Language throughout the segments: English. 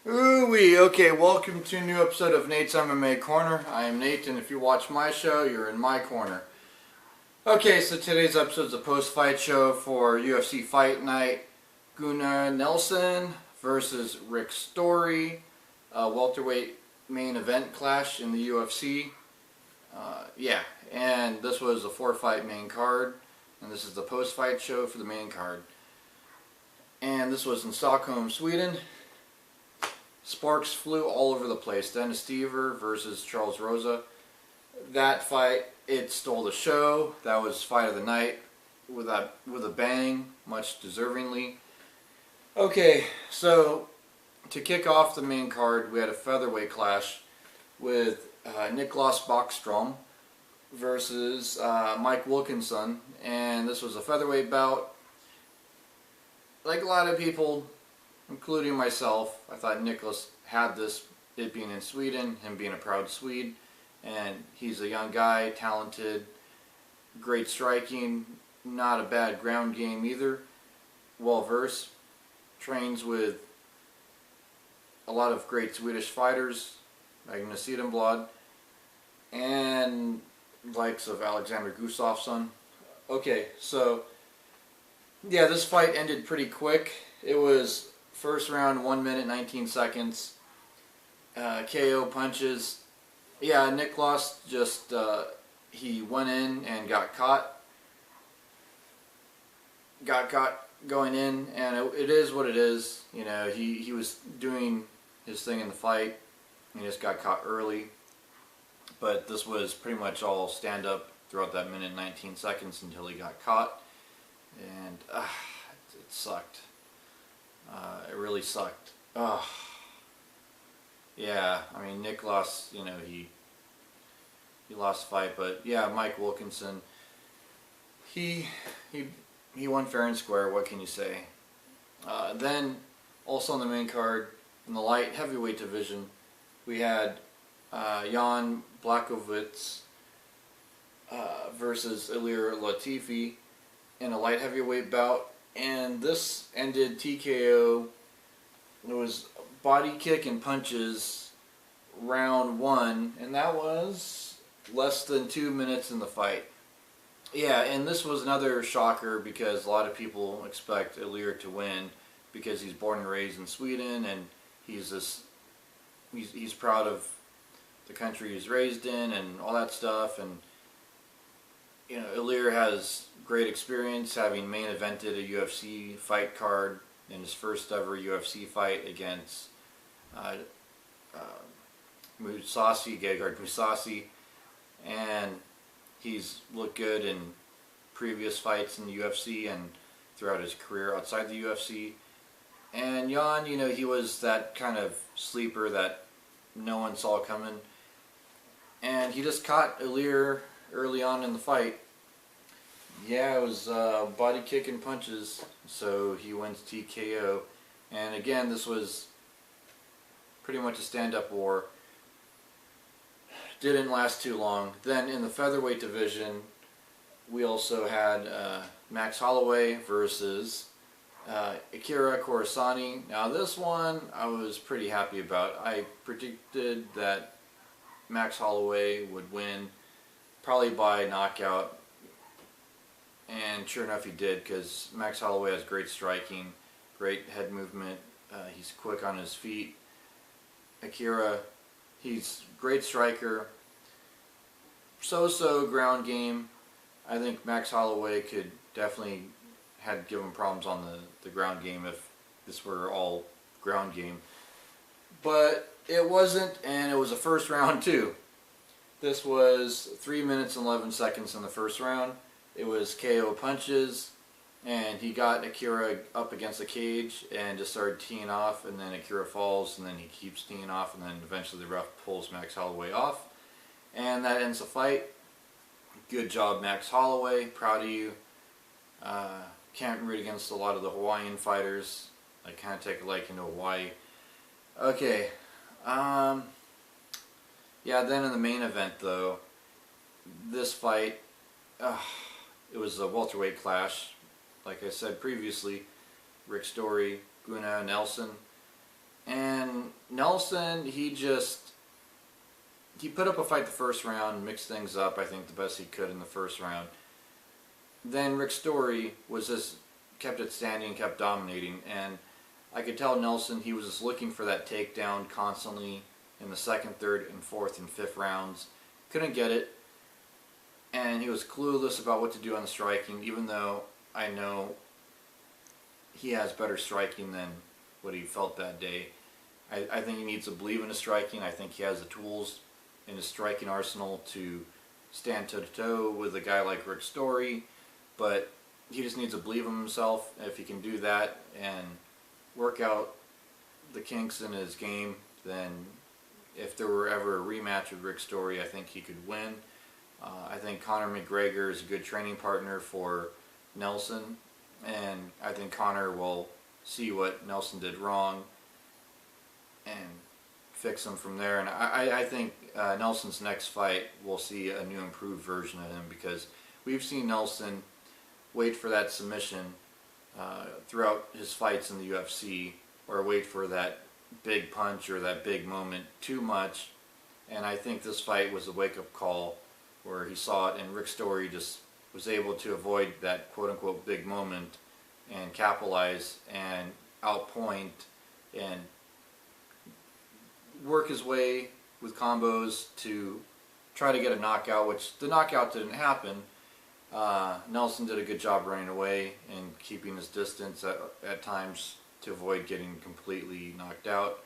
Ooh-wee. Okay, welcome to a new episode of Nate's MMA Corner. I am Nate, and if you watch my show, you're in my corner. Okay, so today's episode is a post-fight show for UFC Fight Night. Gunnar Nelson versus Rick Story. Welterweight main event clash in the UFC. And this was a 4-fight main card. And this is the post-fight show for the main card. And this was in Stockholm, Sweden. Sparks flew all over the place. Dennis Deaver versus Charles Rosa. That fight, it stole the show. That was fight of the night with a bang, much deservingly. Okay, so to kick off the main card, we had a featherweight clash with Niklas Bäckström versus Mike Wilkinson, and this was a featherweight bout. Like a lot of people, including myself, I thought Niklas had this, it being in Sweden, him being a proud Swede, and he's a young guy, talented, great striking, not a bad ground game either, well versed, trains with a lot of great Swedish fighters, Magnus Cederblad, and likes of Alexander Gustafsson. Okay, so yeah, this fight ended pretty quick. It was first round, 1 minute, 19 seconds. KO punches. Yeah, Niklas just, he went in and got caught. Got caught going in, and it is what it is. You know, he was doing his thing in the fight. He just got caught early. But this was pretty much all stand-up throughout that minute 19 seconds until he got caught. And it sucked. It really sucked. Yeah, I mean, Niklas, you know, he lost the fight, but yeah, Mike Wilkinson, he won fair and square. What can you say? Then also on the main card in the light heavyweight division, we had Jan Blachowicz versus Ilir Latifi in a light heavyweight bout, and this ended TKO. It was body kick and punches round 1, and that was less than 2 minutes in the fight. Yeah, and this was another shocker because a lot of people expect Ilir to win because he's born and raised in Sweden, and he's proud of the country he's raised in and all that stuff. And you know, Ilir has great experience, having main evented a UFC fight card in his first ever UFC fight against Gegard Mousasi, and he's looked good in previous fights in the UFC and throughout his career outside the UFC. And Jan, you know, he was that kind of sleeper that no one saw coming, and he just caught Ilir early on in the fight. Yeah, it was body kick and punches, so he wins TKO. And again, this was pretty much a stand-up war. Didn't last too long. Then in the featherweight division, we also had Max Holloway versus Akira Corassani. Now this one I was pretty happy about. I predicted that Max Holloway would win, probably by knockout. And sure enough, he did, because Max Holloway has great striking, great head movement. He's quick on his feet. Akira, he's great striker. So-so ground game. I think Max Holloway could definitely give him problems on the ground game if this were all ground game. But it wasn't, and it was a first round too. This was 3 minutes and 11 seconds in the first round. It was KO punches, and he got Akira up against the cage and just started teeing off, and then Akira falls, and then he keeps teeing off, and then eventually the ref pulls Max Holloway off, and that ends the fight. Good job, Max Holloway. Proud of you. Can't root against a lot of the Hawaiian fighters. I kind of take a liking to Hawaii. Okay. Yeah, then in the main event, though, this fight, it was a welterweight clash. Like I said previously, Rick Story, Gunnar Nelson. And Nelson, he put up a fight the first round, mixed things up, I think the best he could in the first round. Then Rick Story was just kept it standing, kept dominating, and I could tell Nelson, he was just looking for that takedown constantly in the second, third, and fourth and fifth rounds. Couldn't get it, and he was clueless about what to do on the striking, even though I know he has better striking than what he felt that day. I think he needs to believe in his striking. I think he has the tools in his striking arsenal to stand toe-to-toe with a guy like Rick Story, but he just needs to believe in himself. If he can do that and work out the kinks in his game, then if there were ever a rematch with Rick Story, I think he could win. I think Conor McGregor is a good training partner for Nelson, and I think Conor will see what Nelson did wrong and fix him from there. And I think Nelson's next fight, we'll see a new improved version of him, because we've seen Nelson wait for that submission throughout his fights in the UFC, or wait for that big punch or that big moment too much. And I think this fight was a wake-up call where he saw it, and Rick Story just was able to avoid that quote-unquote big moment and capitalize and outpoint and work his way with combos to try to get a knockout, which the knockout didn't happen. Nelson did a good job running away and keeping his distance at times to avoid getting completely knocked out.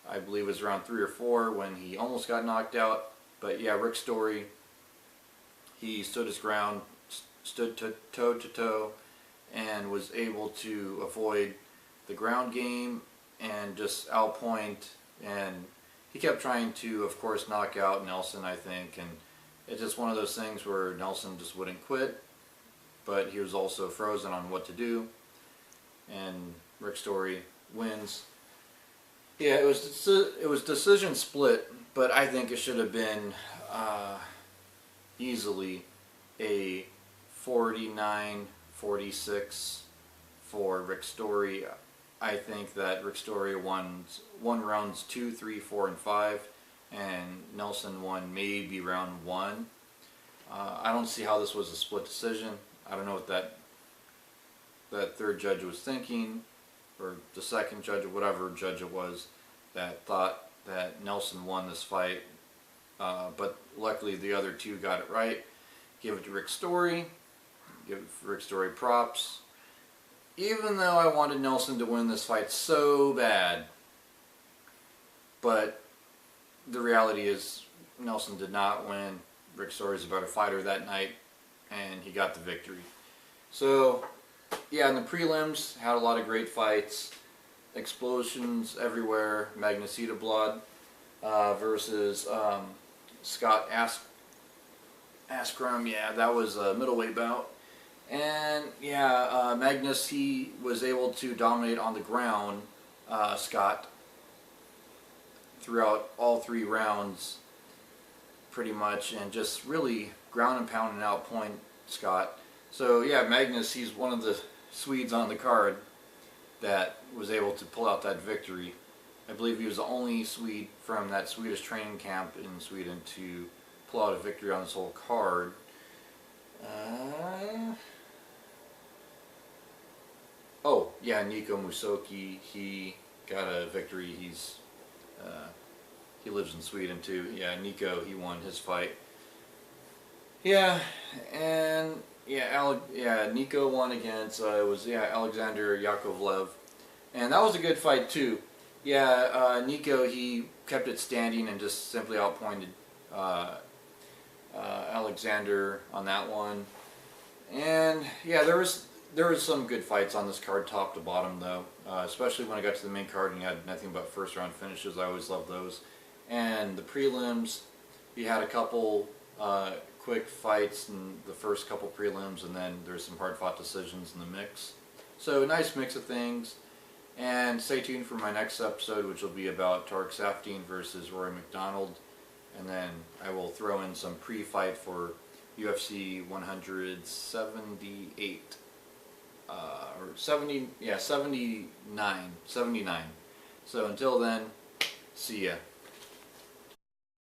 I believe it was around 3 or 4 when he almost got knocked out. But yeah, Rick Story, he stood his ground, stood toe to toe, and was able to avoid the ground game and just outpoint. And he kept trying to, of course, knock out Nelson, I think, and it's just one of those things where Nelson just wouldn't quit, but he was also frozen on what to do, and Rick Story wins. Yeah, it was decision split, but I think it should have been easily a 49-46 for Rick Story. I think that Rick Story won rounds 2, 3, 4, and 5, and Nelson won maybe round 1. I don't see how this was a split decision. I don't know what that third judge was thinking, or the second judge, or whatever judge it was, that thought that Nelson won this fight. But luckily the other two got it right. Give it to Rick Story. Give Rick Story props. Even though I wanted Nelson to win this fight so bad, but the reality is Nelson did not win. Rick Story is a better fighter that night, and he got the victory. So yeah, in the prelims, had a lot of great fights. Explosions everywhere. Magnesita Blood versus Scott Askren. Yeah, that was a middleweight bout. And yeah, Magnus, he was able to dominate on the ground Scott throughout all 3 rounds pretty much, and just really ground and pound and outpoint Scott. So yeah, Magnus, he's one of the Swedes on the card that was able to pull out that victory. I believe he was the only Swede from that Swedish training camp in Sweden to pull out a victory on this whole card. Oh yeah, Nico Musoki, he got a victory. He lives in Sweden too. Yeah, Nico, he won his fight. Yeah, and yeah, Nico won against Alexander Yakovlev, and that was a good fight too. Yeah, Nico, he kept it standing and just simply outpointed Alexander on that one. And yeah, there was some good fights on this card, top to bottom though, especially when I got to the main card and you had nothing but first round finishes. I always loved those. And the prelims, you had a couple quick fights in the first couple prelims, and then there's some hard fought decisions in the mix. So a nice mix of things. And stay tuned for my next episode, which will be about Tarek Safdien versus Rory MacDonald. And then I will throw in some pre-fight for UFC 178. Or 79. So until then, see ya.